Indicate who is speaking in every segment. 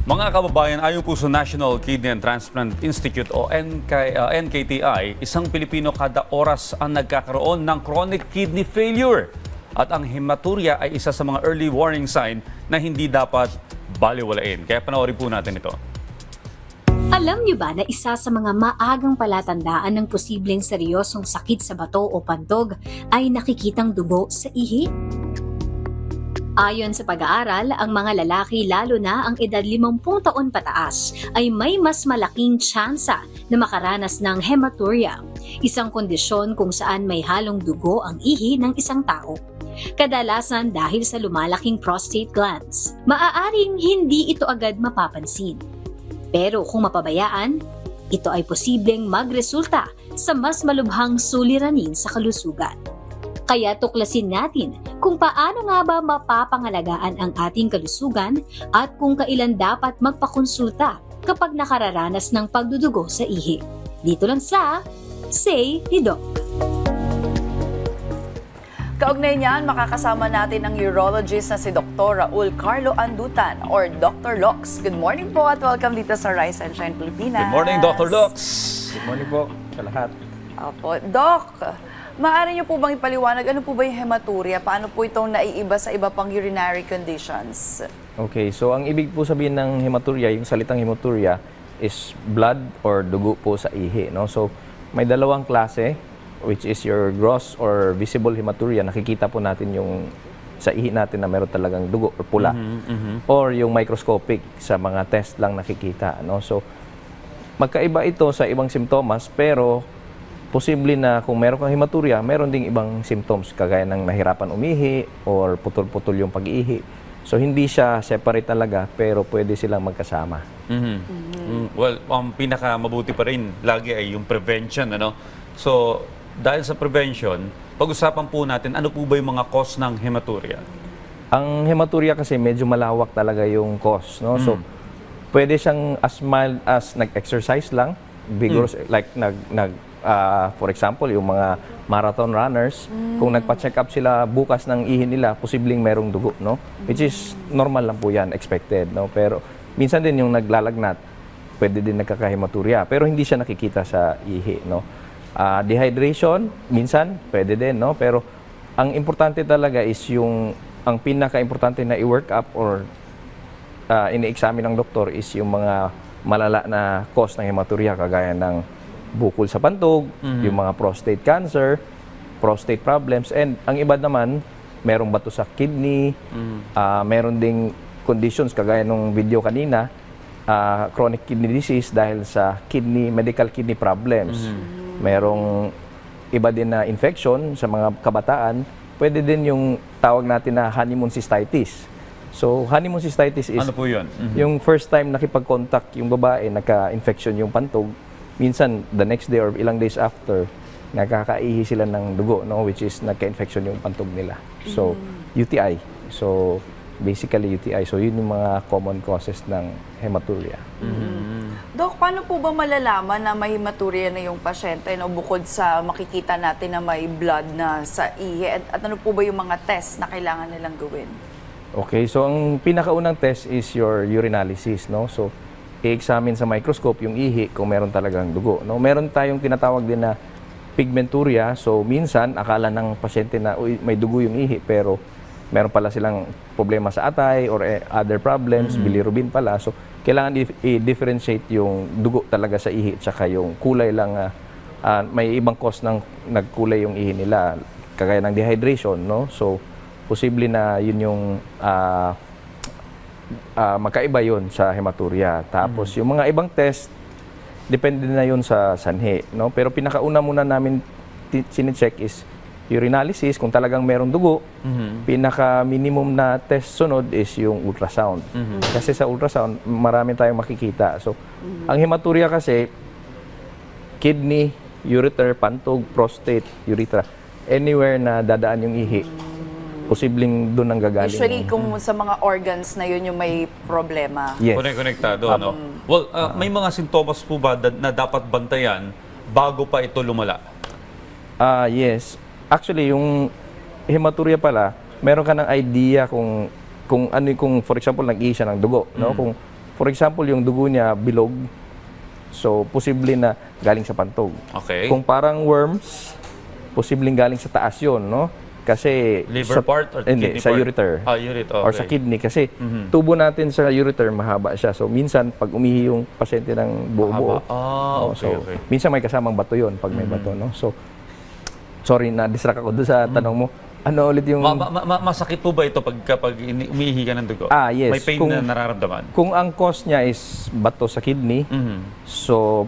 Speaker 1: Mga kababayan, ayon po sa National Kidney and Transplant Institute o NKTI, isang Pilipino kada oras ang nagkakaroon ng chronic kidney failure. At ang hematuria ay isa sa mga early warning sign na hindi dapat baliwalain. Kaya panoorin po natin ito.
Speaker 2: Alam niyo ba na isa sa mga maagang palatandaan ng posibleng seryosong sakit sa bato o pantog ay nakikitang dugo sa ihi? Ayon sa pag-aaral, ang mga lalaki lalo na ang edad 50 taon pataas ay may mas malaking tsansa na makaranas ng hematuria, isang kondisyon kung saan may halong dugo ang ihi ng isang tao. Kadalasan dahil sa lumalaking prostate glands. Maaaring hindi ito agad mapapansin. Pero kung mapabayaan, ito ay posibleng magresulta sa mas malubhang suliranin sa kalusugan. Kaya tuklasin natin kung paano nga ba mapapangalagaan ang ating kalusugan at kung kailan dapat magpakonsulta kapag nakararanas ng pagdudugo sa ihi. Dito lang sa Say ni Doc.
Speaker 3: Kaugnay niyan, makakasama natin ang urologist na si Dr. Raul Carlo Andutan or Dr. Lox. Good morning po at welcome dito sa Rise and Shine Pilipinas.
Speaker 1: Good morning, Dr. Lox.
Speaker 4: Good morning po sa lahat.
Speaker 3: Opo. Doc, maaari niyo po bang ipaliwanag ano po ba yung hematuria? Paano po itong naiiba sa iba pang urinary conditions?
Speaker 4: Okay, so ang ibig po sabihin ng hematuria, yung salitang hematuria is blood or dugo po sa ihi, no? So may dalawang klase, which is your gross or visible hematuria. Nakikita po natin yung sa ihi natin na meron talagang dugo or pula. Or yung microscopic, sa mga test lang nakikita, no? So magkaiba ito sa ibang simptomas, pero posible na kung meron kang hematuria, meron ding ibang symptoms kagaya ng nahirapan umihi or putol-putol yung pag-ihi. So hindi siya separate talaga, pero pwede silang magkasama.
Speaker 1: Well, ang pinaka mabuti pa rin lagi ay yung prevention, ano? So dahil sa prevention, pag-usapan po natin ano po ba yung mga cause ng hematuria?
Speaker 4: Ang hematuria kasi medyo malawak talaga yung cause, no? So pwede siyang as mild as nag-exercise lang, vigorous, like for example, yung mga marathon runners, kung nagpa-check up sila bukas ng ihi nila, posibleng merong dugo, no? Which is normal lang po yan, expected, no? Pero minsan din yung naglalagnat, pwede din nagkakahematuria, pero hindi siya nakikita sa ihi, no? Dehydration, minsan, pwede din, no? Pero ang importante talaga is ang pinaka-importante na i-work up or ini-examine ng doktor is yung mga malala na cause ng hematuria, kagaya ng bukol sa pantog, yung mga prostate cancer, prostate problems, and ang iba naman, merong bato sa kidney, meron ding conditions kagaya nung video kanina, chronic kidney disease dahil sa medical kidney problems. Merong iba din na infection sa mga kabataan, pwede din yung tawag natin na honeymoon cystitis. So, honeymoon cystitis is
Speaker 1: Ano po yun?
Speaker 4: yung first time nakipag-contact yung babae, nagka-infection yung pantog, minsan the next day or ilang days after, nakakaihi sila ng dugo, no, which is nagka-infection yung pantog nila. So, UTI. So, basically UTI. So, yun yung mga common causes ng hematuria.
Speaker 3: Doc, paano po ba malalaman na may hematuria na yung pasyente, no, bukod sa makikita natin na may blood na sa ihi? At ano po ba yung mga test na kailangan nilang gawin?
Speaker 4: Okay, so ang pinakaunang test is your urinalysis, no? So, i-examine sa microscope yung ihi kung meron talagang dugo, no? Meron tayong tinatawag din na pigmenturia. So, minsan, akala ng pasyente na may dugo yung ihi, pero meron pala silang problema sa atay or other problems, bilirubin pala. So, kailangan i-differentiate yung dugo talaga sa ihi at saka yung kulay lang. May ibang cause ng nagkulay yung ihi nila, kagaya ng dehydration, no? So, posible na yun yung magkaiba yun sa hematuria. Tapos yung mga ibang test, depende na yun sa sanhi, no? Pero pinakauna muna namin sine-check is urinalysis, kung talagang merong dugo. Pinaka-minimum na test sunod is yung ultrasound. Kasi sa ultrasound, marami tayong makikita. So, ang hematuria kasi, kidney, ureter, pantog, prostate, urethra, anywhere na dadaan yung ihi, posibleng doon ang gagaling.
Speaker 3: Usually, kung sa mga organs na yun yung may problema.
Speaker 4: Yes.
Speaker 1: Konektado, no? Well, may mga sintomas po ba na dapat bantayan bago pa ito lumala?
Speaker 4: Yes. Actually, yung hematuria pala, meron ka ng idea kung for example nag-ihi siya ng dugo, no? Kung for example, yung dugo niya bilog, so posible na galing sa pantog.
Speaker 1: Okay.
Speaker 4: Kung parang worms, posibleng galing sa taas yun, no? Kasi
Speaker 1: Liver part or
Speaker 4: hindi,
Speaker 1: kidney
Speaker 4: sa
Speaker 1: part?
Speaker 4: ureter.
Speaker 1: Ureter, okay.
Speaker 4: Or sa kidney kasi tubo natin sa ureter mahaba siya. So minsan pag umihi yung pasyente ng buo-buo.
Speaker 1: Ah, okay,
Speaker 4: so
Speaker 1: okay.
Speaker 4: minsan may kasamang bato yun pag may bato, no? So sorry na distract ako doon sa tanong mo. Ano ulit yung
Speaker 1: Masakit po ba ito kapag umiihi ka ng dugo?
Speaker 4: yes.
Speaker 1: May pain na nararamdaman?
Speaker 4: Kung ang cause niya is bato sa kidney, so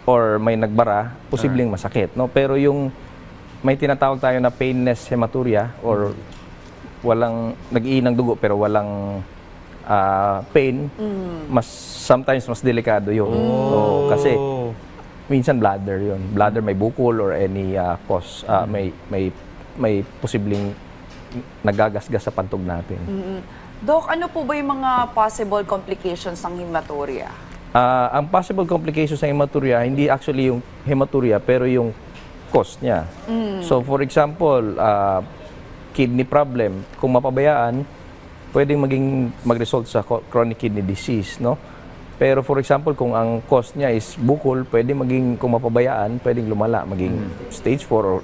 Speaker 4: or may nagbara, posibleng masakit, no? Pero yung may tinatawag tayo na painless hematuria or walang nag-ihi ng dugo pero walang pain, sometimes mas delikado yun. So, kasi minsan bladder yun. Bladder may bukol or any cause, may posibleng nagagasgas sa pantog natin.
Speaker 3: Doc, ano po ba yung mga possible complications ng hematuria?
Speaker 4: Ang possible complications ng hematuria, hindi actually yung hematuria, pero yung cause niya. So for example, kidney problem, kung mapabayaan, pwedeng mag-result sa chronic kidney disease, no? Pero for example, kung ang cause niya is bukol, pwedeng kung mapabayaan, pwedeng lumala, maging stage 4 or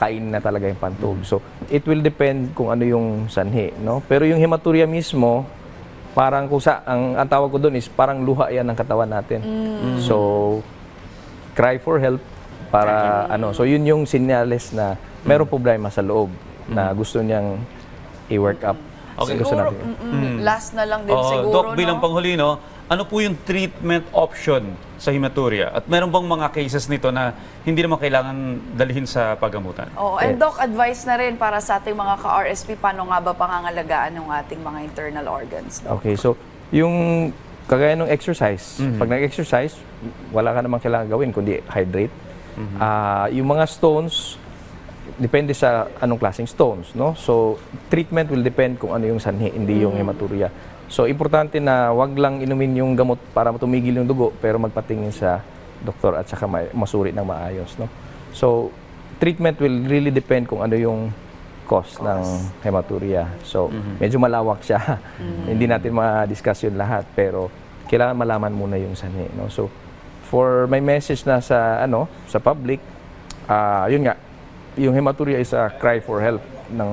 Speaker 4: kainin na talaga yung pantog. So, it will depend kung ano yung sanhi, no? Pero yung hematuria mismo, parang ang tawag ko doon is parang luha yan ng katawan natin. So, cry for help para So, yun yung sinyales na merong problema sa loob na gusto niyang i-work up.
Speaker 1: Okay.
Speaker 4: Gusto
Speaker 3: Siguro,
Speaker 4: natin.
Speaker 3: last na lang din siguro,
Speaker 1: Doc, bilang
Speaker 3: no?
Speaker 1: panghuli, no? Ano po yung treatment option sa hematuria? At meron bang mga cases nito na hindi naman kailangan dalhin sa paggamutan?
Speaker 3: Oh, and Doc, advice na rin para sa ating mga ka-RSP, paano nga ba pangangalagaan ng ating mga internal organs, Doc?
Speaker 4: Okay, so yung kagaya ng exercise, pag nag-exercise, wala ka namang kailangan gawin kundi hydrate. Yung mga stones, depende sa anong klaseng stones, no? So, treatment will depend kung ano yung sanhi, hindi yung hematuria. So, importante na wag lang inumin yung gamot para tumigil yung dugo, pero magpatingin sa doktor at saka masuri ng maayos, no? So, treatment will really depend kung ano yung cause ng hematuria. So, medyo malawak siya. Hindi natin ma-discuss yun lahat, pero kailangan malaman muna yung sanhi, no? So, for my message na sa public, yun nga, yung hematuria is a cry for help ng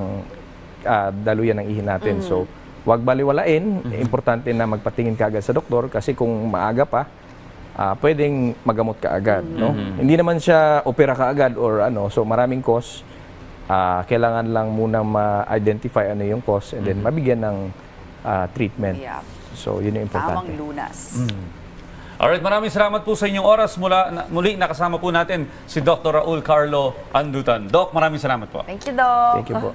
Speaker 4: daluyan ng ihi natin. So, wag baliwalain. Importante na magpatingin ka agad sa doktor kasi kung maaga pa, pwedeng magamot ka agad. No? Hindi naman siya opera ka agad or so maraming cause. Kailangan lang munang ma-identify ano yung cause and then mabigyan ng treatment.
Speaker 3: Yeah.
Speaker 4: So, yun yung importante.
Speaker 3: Tamang lunas.
Speaker 1: Alright, maraming salamat po sa inyong oras. Muli nakasama po natin si Dr. Raul Carlo Andutan. Doc, maraming salamat po.
Speaker 3: Thank you, Doc.
Speaker 4: Thank you po.